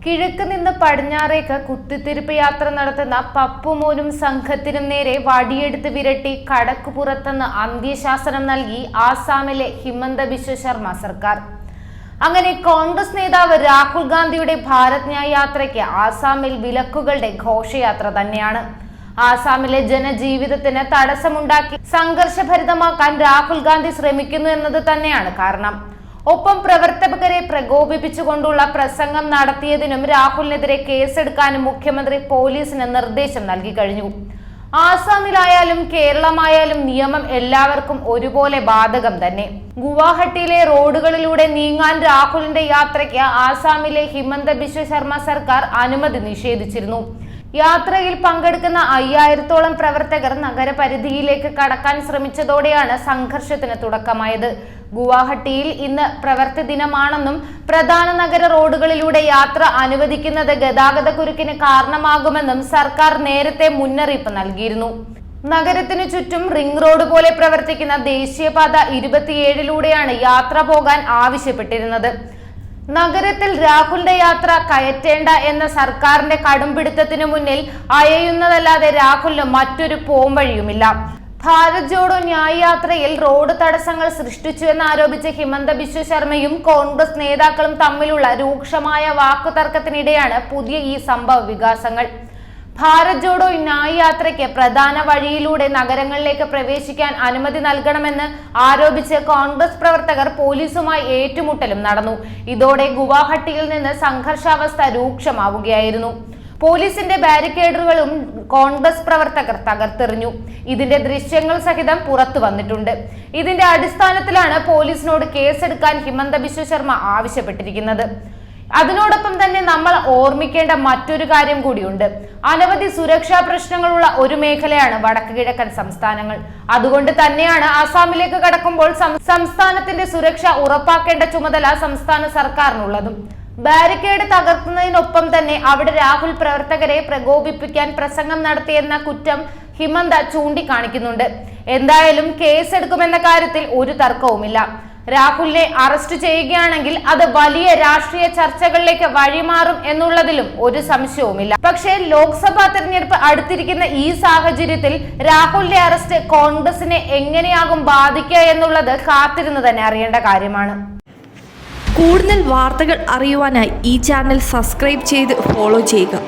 കിഴക്ക് നിന്ന് പടിഞ്ഞാറേക്ക് കുത്തിത്തിരിപ്പ് യാത്ര നടത്തുന്ന പപ്പുമോനും സംഘത്തിനും നേരെ വടിയെടുത്ത് വിരട്ടി കടക്കുപുറത്തെന്ന് അന്ത്യശാസനം നൽകി ആസാമിലെ ഹിമന്ത ബിശ്വ ശർമ്മ സർക്കാർ. അങ്ങനെ കോൺഗ്രസ് നേതാവ് രാഹുൽ ഗാന്ധിയുടെ ഭാരത് ന്യായ് യാത്രയ്ക്ക് ആസാമിൽ വിലക്കുകളുടെ ഘോഷയാത്ര തന്നെയാണ്. ആസാമിലെ ജനജീവിതത്തിന് തടസ്സമുണ്ടാക്കി സംഘർഷഭരിതമാക്കാൻ രാഹുൽ ഗാന്ധി ശ്രമിക്കുന്നു എന്നത് തന്നെയാണ് കാരണം. ഒപ്പം പ്രവർത്തകരെ പ്രകോപിപ്പിച്ചുകൊണ്ടുള്ള പ്രസംഗം നടത്തിയതിനും രാഹുലിനെതിരെ കേസെടുക്കാനും മുഖ്യമന്ത്രി പോലീസിന് നിർദ്ദേശം നൽകി കഴിഞ്ഞു. ആസാമിലായാലും കേരളമായാലും നിയമം എല്ലാവർക്കും ഒരുപോലെ ബാധകം തന്നെ. ഗുവാഹട്ടിയിലെ റോഡുകളിലൂടെ നീങ്ങാൻ രാഹുലിന്റെ യാത്രയ്ക്ക് ആസാമിലെ ഹിമന്ത ബിശ്വ ശർമ്മ സർക്കാർ അനുമതി നിഷേധിച്ചിരുന്നു. യാത്രയിൽ പങ്കെടുക്കുന്ന 5000-ഓളം പ്രവർത്തകർ നഗരപരിധിയിലേക്ക് കടക്കാൻ ശ്രമിച്ചതോടെയാണ് സംഘർഷത്തിന് തുടക്കമായത്. ഗുവാഹട്ടിയിൽ ഇന്ന് പ്രവൃത്തി ദിനമാണെന്നും പ്രധാന നഗര റോഡുകളിലൂടെ യാത്ര അനുവദിക്കുന്നത് ഗതാഗതക്കുരുക്കിന് കാരണമാകുമെന്നും സർക്കാർ നേരത്തെ മുന്നറിയിപ്പ് നൽകിയിരുന്നു. നഗരത്തിനു ചുറ്റും റിംഗ് റോഡ് പോലെ പ്രവർത്തിക്കുന്ന ദേശീയപാത 27-ലൂടെയാണ് യാത്ര പോകാൻ ആവശ്യപ്പെട്ടിരുന്നത്. നഗരത്തിൽ രാഹുലിന്റെ യാത്ര കയറ്റേണ്ട എന്ന സർക്കാരിന്റെ കടുംപിടുത്തത്തിനു മുന്നിൽ അയയുന്നതല്ലാതെ രാഹുലിന് മറ്റൊരു പോംവഴിയുമില്ല. ഭാരത് ജോഡോ ന്യായ് യാത്രയിൽ റോഡ് തടസ്സങ്ങൾ സൃഷ്ടിച്ചുവെന്നാരോപിച്ച ഹിമന്ത ബിശ്വ ശർമ്മയും കോൺഗ്രസ് നേതാക്കളും തമ്മിലുള്ള രൂക്ഷമായ വാക്കുതർക്കത്തിനിടെയാണ് പുതിയ ഈ സംഭവ വികാസങ്ങൾ. ഭാരത് ജോഡോ ന്യായ് യാത്രയ്ക്ക് പ്രധാന വഴിയിലൂടെ നഗരങ്ങളിലേക്ക് പ്രവേശിക്കാൻ അനുമതി നൽകണമെന്ന് ആരോപിച്ച് കോൺഗ്രസ് പ്രവർത്തകർ പോലീസുമായി ഏറ്റുമുട്ടലും നടന്നു. ഇതോടെ ഗുവാഹട്ടിയിൽ നിന്ന് സംഘർഷാവസ്ഥ രൂക്ഷമാവുകയായിരുന്നു. പോലീസിന്റെ ബാരിക്കേഡുകളും കോൺഗ്രസ് പ്രവർത്തകർ തകർത്തെറിഞ്ഞു. ഇതിന്റെ ദൃശ്യങ്ങൾ സഹിതം പുറത്തു വന്നിട്ടുണ്ട്. ഇതിന്റെ അടിസ്ഥാനത്തിലാണ് പോലീസിനോട് കേസെടുക്കാൻ ഹിമന്ത ബിശ്വ ശർമ്മ ആവശ്യപ്പെട്ടിരിക്കുന്നത്. അതിനോടൊപ്പം തന്നെ നമ്മൾ ഓർമ്മിക്കേണ്ട മറ്റൊരു കാര്യം കൂടിയുണ്ട്. അനവധി സുരക്ഷാ പ്രശ്നങ്ങളുള്ള ഒരു മേഖലയാണ് വടക്ക് കിഴക്കൻ സംസ്ഥാനങ്ങൾ. അതുകൊണ്ട് തന്നെയാണ് ആസാമിലേക്ക് കടക്കുമ്പോൾ സംസ്ഥാനത്തിന്റെ സുരക്ഷ ഉറപ്പാക്കേണ്ട ചുമതല സംസ്ഥാന സർക്കാരിനുള്ളതും. ബാരിക്കേഡ് തകർക്കുന്നതിനൊപ്പം തന്നെ അവിടെ രാഹുൽ പ്രവർത്തകരെ പ്രകോപിപ്പിക്കാൻ പ്രസംഗം നടത്തിയെന്ന കുറ്റം ഹിമന്ത ചൂണ്ടിക്കാണിക്കുന്നുണ്ട്. എന്തായാലും കേസെടുക്കുമെന്ന കാര്യത്തിൽ ഒരു തർക്കവുമില്ല. രാഹുലിനെ അറസ്റ്റ് ചെയ്യുകയാണെങ്കിൽ അത് വലിയ രാഷ്ട്രീയ ചർച്ചകളിലേക്ക് വഴിമാറും എന്നുള്ളതിലും ഒരു സംശയവുമില്ല. പക്ഷേ ലോക്സഭാ തെരഞ്ഞെടുപ്പ് അടുത്തിരിക്കുന്ന ഈ സാഹചര്യത്തിൽ രാഹുലിന്റെ അറസ്റ്റ് കോൺഗ്രസിനെ എങ്ങനെയാകും ബാധിക്കുക എന്നുള്ളത് കാത്തിരുന്ന് തന്നെ അറിയേണ്ട കാര്യമാണ്. കൂടുതൽ വാർത്തകൾ അറിയുവാനായി ഈ ചാനൽ സബ്സ്ക്രൈബ് ചെയ്ത് ഫോളോ ചെയ്യുക.